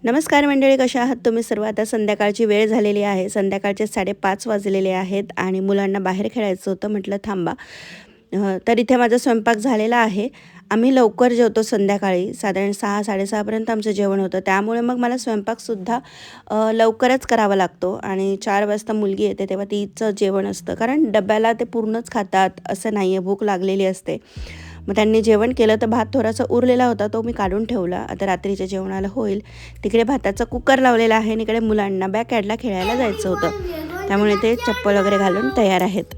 नमस्कार मंडळी, कशा आहात तुम्ही सर्व? आता संध्याकाळची वेळ झालेली आहे. संध्याकाळचे 5:30 वाजलेले आहेत आणि मुलांना बाहेर खेळायचं होतं. म्हटलं थांबा. तर इथे माझा स्वयंपाक झालेला आहे. आम्ही लवकर जेवतो संध्याकाळी, साधारण 6-6:30 पर्यंत आमचं जेवण होतं. त्यामुळे मग मला स्वयंपाकसुद्धा लवकरच करावा लागतो आणि 4 वाजता मुलगी येते तेव्हा तिचं जेवण असतं. कारण डब्याला ते पूर्णच खातात असं नाही आहे, भूक लागलेली असते. मग त्यांनी जेवण केलं तर भात थोडासा उरलेला होता, तो मी काढून ठेवला. आता रात्रीच्या जेवणाला होईल. तिकडे भाताचा कुकर लावलेला आहे आणि इकडे मुलांना बॅकयार्डला खेळायला जायचं होतं, त्यामुळे ते चप्पल वगैरे घालून तयार आहेत.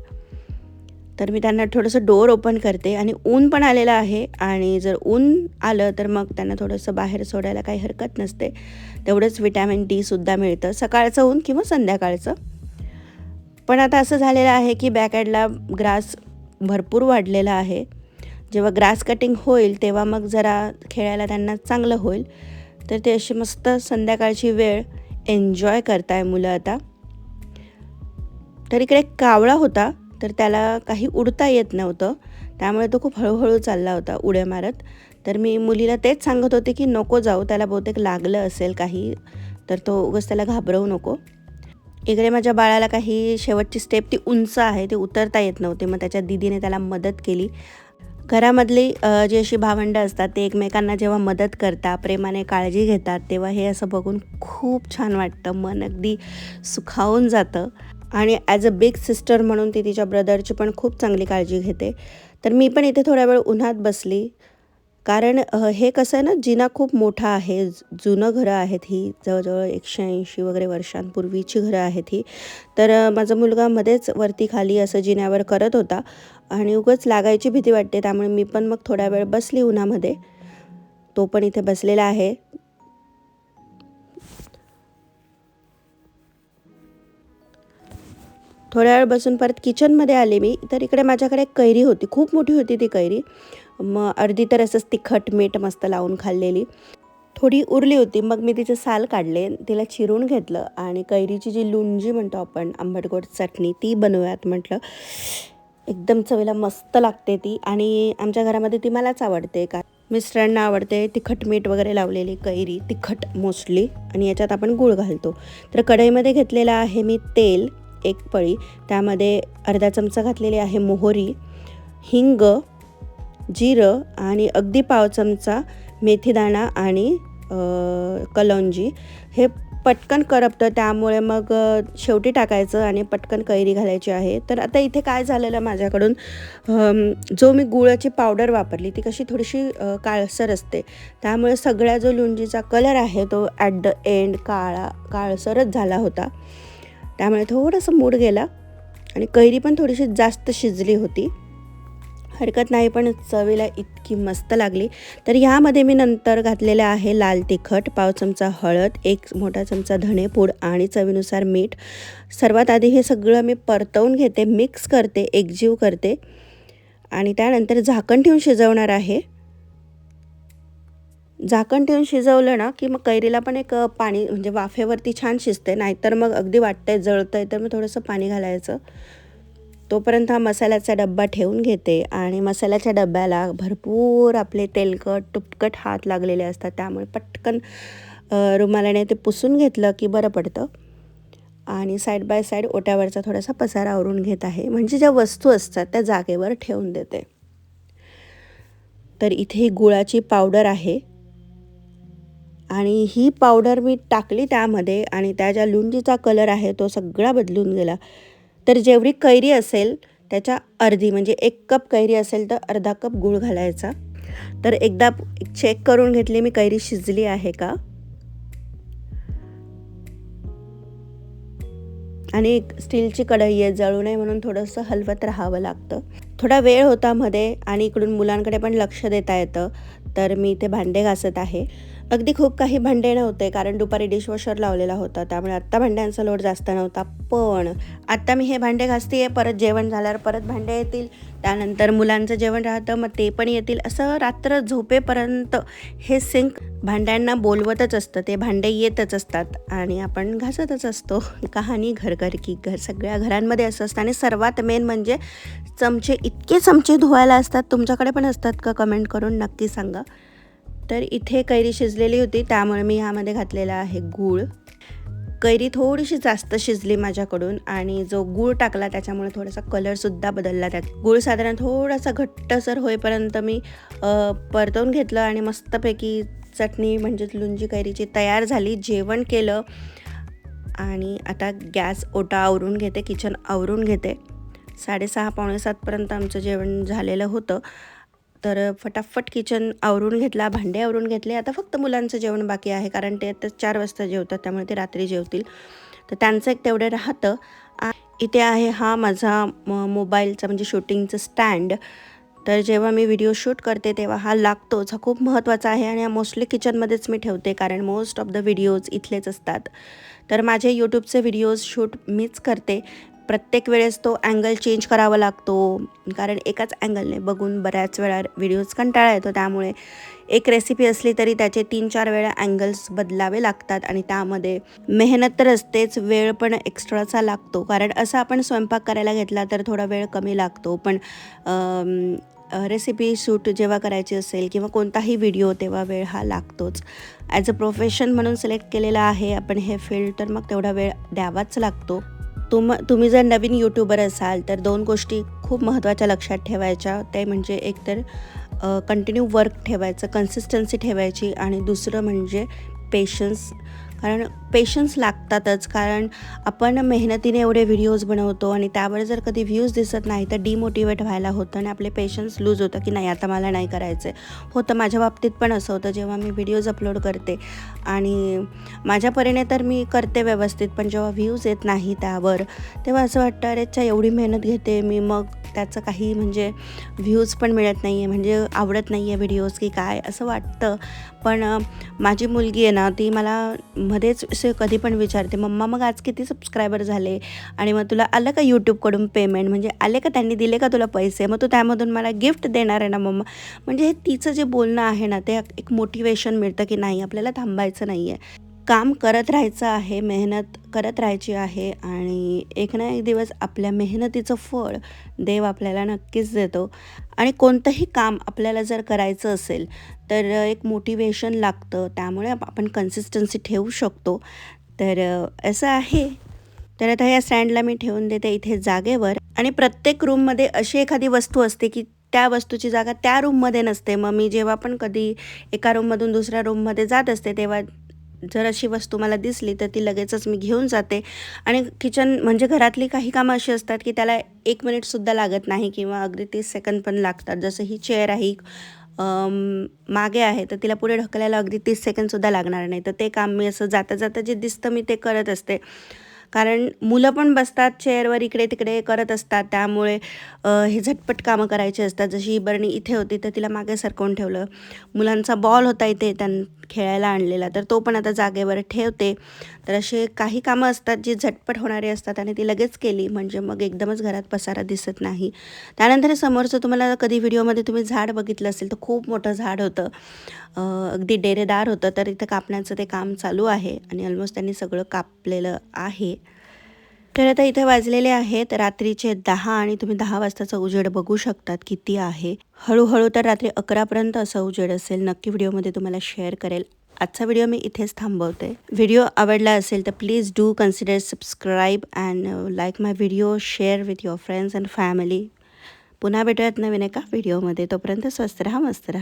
तर मी त्यांना थोडंसं डोअर ओपन करते आणि ऊन पण आलेलं आहे आणि जर ऊन आलं तर मग त्यांना थोडंसं बाहेर सोडायला काही हरकत नसते. तेवढंच विटॅमिन डीसुद्धा मिळतं, सकाळचं ऊन किंवा संध्याकाळचं. पण आता असं झालेलं आहे की बॅकयार्डला ग्रास भरपूर वाढलेला आहे. जेव्हा ग्रास कटिंग होईल तेव्हा मग जरा खेळायला त्यांना चांगलं होईल. तर ते अशी मस्त संध्याकाळची वेळ एन्जॉय करताय मुलं आता. तर इकडे कावळा होता, तर त्याला काही उडता येत नव्हतं, त्यामुळे तो खूप हळूहळू चालला होता उड्या मारत. तर मी मुलीला तेच सांगत होते की नको जाऊ, त्याला बहुतेक लागलं असेल काही, तर तो उगाच त्याला घाबरवू नको. इकडे माझ्या बाळाला काही शेवटची स्टेप ती उंच आहे, ती उतरता येत नव्हती. मग त्याच्या दीदीने त्याला मदत केली. घरामधली जी अशी भावंडं असतात ते एकमेकांना जेव्हा मदत करतात, प्रेमाने काळजी घेतात, तेव्हा हे असं बघून खूप छान वाटतं. मन अगदी सुखावून जातं. आणि ॲज अ बिग सिस्टर म्हणून ती तिच्या ब्रदरची पण खूप चांगली काळजी घेते. तर मी पण इथे थोड्या वेळ उन्हात बसली. कारण हे कसं आहे ना, जिना खूप मोठा आहे, जुनं घरं आहेत ही, जवळजवळ 180 वगैरे वर्षांपूर्वीची घरं आहेत ही. तर माझा मुलगा मध्येच वरती खाली असं जिन्यावर करत होता आणि उगाच लागायची भीती वाटते, त्यामुळे मी पण मग थोडा वेळ बसली उन्हामध्ये. तो पण इथे बसलेला आहे. थोड्या वेळ बसून परत किचनमध्ये आले मी. तर इकडे माझ्याकडे एक कैरी होती, खूप मोठी होती ती कैरी. मग अर्धी तर असंच तिखट मीठ मस्त लावून खाल्लेली. थोडी उरली होती, मग मी तिचे साल काढले, तिला चिरून घेतलं आणि कैरीची जी लोणची म्हणतो आपण, आंबट-गोड चटणी, ती बनवूयात म्हटलं. एकदम चवीला मस्त लागते ती आणि आमच्या घरामध्ये ती मलाच आवडते. का मिस्टरांना आवडते तिखट मीठ वगैरे लावलेली कैरी, तिखट मोस्टली, आणि याच्यात आपण गूळ घालतो. तर कढईमध्ये घेतलेलं आहे मी तेल, 1 पळी. त्यामध्ये अर्धा चमचा घातलेली आहे मोहरी, हिंग, जिरं आणि अगदी पाव चमचा मेथीदाणा आणि कलौंजी. हे पटकन करपतं, त्यामुळे मग शेवटी टाकायचं आणि पटकन कैरी घालायची आहे. तर आता इथे काय झालेलं माझ्याकडून, जो मी गुळाची पावडर वापरली ती कशी थोडीशी काळसर असते, त्यामुळे सगळ्या जो लोणचीचा कलर आहे तो ॲट द एंड काळसरच झाला होता. त्यामुळे थोडंसं मूड गेला आणि कैरी पण थोडीशी जास्त शिजली होती. हरकत नाही, पण चवीला इतकी मस्त लागली. तर ह्यामध्ये मी नंतर घातलेलं आहे लाल तिखट, पाव चमचा हळद, 1 मोठा चमचा धणेपूड आणि चवीनुसार मीठ. सर्वात आधी हे सगळं मी परतवून घेते, मिक्स करते, एकजीव करते आणि त्यानंतर झाकण ठेवून शिजवणार आहे. झाकण ठेवून शिजवलं ना की मग कैरीला पण एक पाणी, म्हणजे वाफेवरती छान शिजते. नाहीतर मग अगदी वाटतंय जळतंय तर मग थोडंसं पाणी घालायचं. तोपर्यंत हा मसाल्याचा डब्बा ठेवून घेते आणि मसाल्याच्या डब्याला भरपूर आपले तेलकट तुपकट हात लागलेले असतात, त्यामुळे पटकन रुमालाने ते पुसून घेतलं की बरं पडतं. आणि साईड बाय साईड ओट्यावरचा थोडासा पसारा आवरून घेत आहे, म्हणजे ज्या वस्तू असतात त्या जागेवर ठेवून देते. तर इथे ही गुळाची पावडर आहे आणि ही पावडर मी टाकली त्यामध्ये आणि त्या ज्या लोणचीचा कलर आहे तो सगळा बदलून गेला. तर जेवढी कैरी असेल त्याच्या अर्धी, म्हणजे 1 कप कैरी असेल तर अर्धा कप गूळ घालायचा. तर एकदा चेक करून घेतली मी कैरी शिजली आहे का. आणि एक स्टीलची कढई आहे, जळू नये म्हणून थोडंसं हलवत राहावं लागतं. थोडा वेळ होता मध्ये आणि इकडून मुलांकडे पण लक्ष देता येतं. तर मी इथे भांडे घासत आहे. अगदी खूप काही भांडे नव्हते, कारण दुपारी डिशवॉशर लावलेला होता, त्यामुळे आत्ता भांड्यांचा लोड जास्त नव्हता. पण आत्ता मी हे भांडे घासते आहे, परत जेवण झाल्यावर परत भांडे येतील, त्यानंतर मुलांचं जेवण राहतं मग ते पण येतील. असं रात्र झोपेपर्यंत हे सिंक भांड्यांना बोलवतच असतं, ते भांडे येतच असतात आणि आपण घासतच असतो. कहाणी घर घर की घर, सगळ्या घरांमध्ये असं असतं. आणि सर्वात मेन म्हणजे चमचे, इतके चमचे धुवायला असतात. तुमच्याकडे पण असतात का? कमेंट करून नक्की सांगा. तर इथे कैरी शिजलेली होती, त्यामुळे मी ह्यामध्ये घातलेला आहे गूळ. कैरी थोडीशी जास्त शिजली माझ्याकडून आणि जो गूळ टाकला त्याच्यामुळे थोडासा कलरसुद्धा बदलला. त्यात गूळ साधारण थोडासा घट्टसर होईपर्यंत मी परतवून घेतलं आणि मस्तपैकी चटणी म्हणजेच लुंजी कैरीची तयार झाली. जेवण केलं आणि आता गॅस ओटा आवरून घेते, किचन आवरून घेते. 6:30 पावणे 7पर्यंत आमचं जेवण झालेलं होतं. तर फटाफट किचन आवरून घेतला, भांडे आवरून घेतले. आता फक्त मुलांचं जेवण बाकी आहे, कारण ते आता 4 वाजता जेवतात, त्यामुळे ते रात्री जेवतील. तर त्यांचं एक तेवढं राहतं. इथे आहे हा माझा मोबाईलचा म्हणजे शूटिंगचं स्टँड. तर जेव्हा मी व्हिडिओ शूट करते तेव्हा हा लागतोच. हा खूप महत्त्वाचा आहे आणि मोस्टली किचनमध्येच मी ठेवते, कारण मोस्ट ऑफ द व्हिडिओज इथलेच असतात. तर माझे यूट्यूबचे व्हिडिओज शूट मीच करते. प्रत्येक वेळेस तो अँगल चेंज करावा लागतो, कारण एकाच अँगलने बघून बऱ्याच वेळा व्हिडिओज कंटाळा येतो. त्यामुळे एक रेसिपी असली तरी त्याचे 3-4 वेळा अँगल्स बदलावे लागतात आणि त्यामध्ये मेहनत तर असतेच, वेळ पण एक्स्ट्राचा लागतो. कारण असं आपण स्वयंपाक करायला घेतला तर थोडा वेळ कमी लागतो, पण रेसिपी शूट जेव्हा करायची असेल किंवा कोणताही व्हिडिओ तेव्हा वेळ हा लागतोच. ॲज अ प्रोफेशन म्हणून सिलेक्ट केलेलं आहे आपण हे फील्ड, तर मग तेवढा वेळ द्यावाच लागतो. तुम्ही जर नवीन यूट्यूबर असाल तर 2 गोष्टी खूप महत्त्वाच्या लक्षात ठेवायच्या. ते म्हणजे एकतर कंटिन्यू वर्क ठेवायचं, कन्सिस्टन्सी ठेवायची आणि दुसरं म्हणजे पेशन्स. कारण पेशन्स लागतातच, कारण आपण मेहनतीने एवढे व्हिडिओज बनवतो आणि त्यावर जर कधी व्ह्यूज दिसत नाही तर डिमोटिवेट व्हायला होतं आणि आपले पेशन्स लूज होतं की नाही आता मला नाही करायचं आहे. होतं, माझ्या बाबतीत पण असं होतं. जेव्हा मी व्हिडिओज अपलोड करते आणि माझ्या परीने तर मी करते व्यवस्थित, पण जेव्हा व्ह्यूज येत नाही त्यावर तेव्हा असं वाटतं अरेच्या एवढी मेहनत घेते मी, मग त्याचं काही म्हणजे व्ह्यूज पण मिळत नाही आहे, म्हणजे आवडत नाही आहे व्हिडिओज की काय असं वाटतं. पण माझी मुलगी आहे ना, ती मला मध्येच असे कधी पण विचारते, मम्मा मग आज किती सबस्क्रायबर झाले आणि मग तुला आलं का यूट्यूबकडून पेमेंट, म्हणजे आले का, त्यांनी दिले का तुला पैसे, मग तू त्यामधून मला गिफ्ट देणार आहे ना मम्मा. म्हणजे हे तिचं जे बोलणं आहे ना, ते एक मोटिवेशन मिळतं की नाही आपल्याला थांबायचं नाही आहे, काम करत राहायचं आहे, मेहनत करत राहायची आहे आणि एक ना एक दिवस आपल्या मेहनतीचं फळ देव आपल्याला नक्कीच देतो. आणि कोणतंही काम आपल्याला जर करायचं असेल तर एक मोटिवेशन लागतं, त्यामुळे आपण कन्सिस्टन्सी ठेवू शकतो. तर असं आहे. तर आता या स्टँडला मी ठेवून देते इथे जागेवर आणि प्रत्येक रूममध्ये अशी एखादी वस्तू असते की त्या वस्तूची जागा त्या रूममध्ये नसते. मग मी जेव्हा पण कधी एका रूममधून दुसऱ्या रूममध्ये जात असते तेव्हा जर अशी वस्तू मला दिसली तर ती लगेचच मी घेऊन जाते. आणि किचन म्हणजे घरातली काही कामं अशी असतात की त्याला 1 मिनिटसुद्धा लागत नाही किंवा अगदी 30 सेकंद पण लागतात. जसं ही चेअर आहे मागे आहे, तर तिला पुढे ढकलायला अगदी 30 सेकंदसुद्धा लागणार नाही. तर ते काम मी असं जाता जाता जे दिसतं मी ते करत असते. कारण मुलं पण बसतात चेअरवर इकडे तिकडे करत असतात, त्यामुळे हे झटपट कामं करायची असतात. जशी ही बरणी इथे होती तर तिला मागे सरकवून ठेवलं. मुलांचा बॉल होता इथे खेळायला आणलेला, तर तो पण आता जागेवर ठेवते. तर असे काही कामं असतात जी झटपट होणारी असतात आणि ती लगेच केली म्हणजे मग एकदमच घरात पसारा दिसत नाही. त्यानंतर समोरचं तुम्हाला कधी व्हिडिओमध्ये तुम्ही झाड बघितलं असेल तर खूप मोठं झाड होतं, अगदी डेरेदार होतं. तर इथं कापण्याचं ते काम चालू आहे आणि ऑलमोस्ट त्यांनी सगळं कापलेलं आहे. तर आता इथे वाजलेले आहेत रात्रीचे 10 आणि तुम्ही 10 वाजताचा उजेड बघू शकतात किती आहे. हळूहळू तर रात्री 11पर्यंत असा उजेड असेल. नक्की व्हिडिओमध्ये तुम्हाला शेअर करेल. आजचा व्हिडिओ मी इथेच थांबवते. व्हिडिओ आवडला असेल तर please do consider subscribe and like my video, share with your friends and family. पुन्हा भेटूयात नवीन एका व्हिडिओमध्ये. तोपर्यंत स्वस्त राहा, मस्त राहा.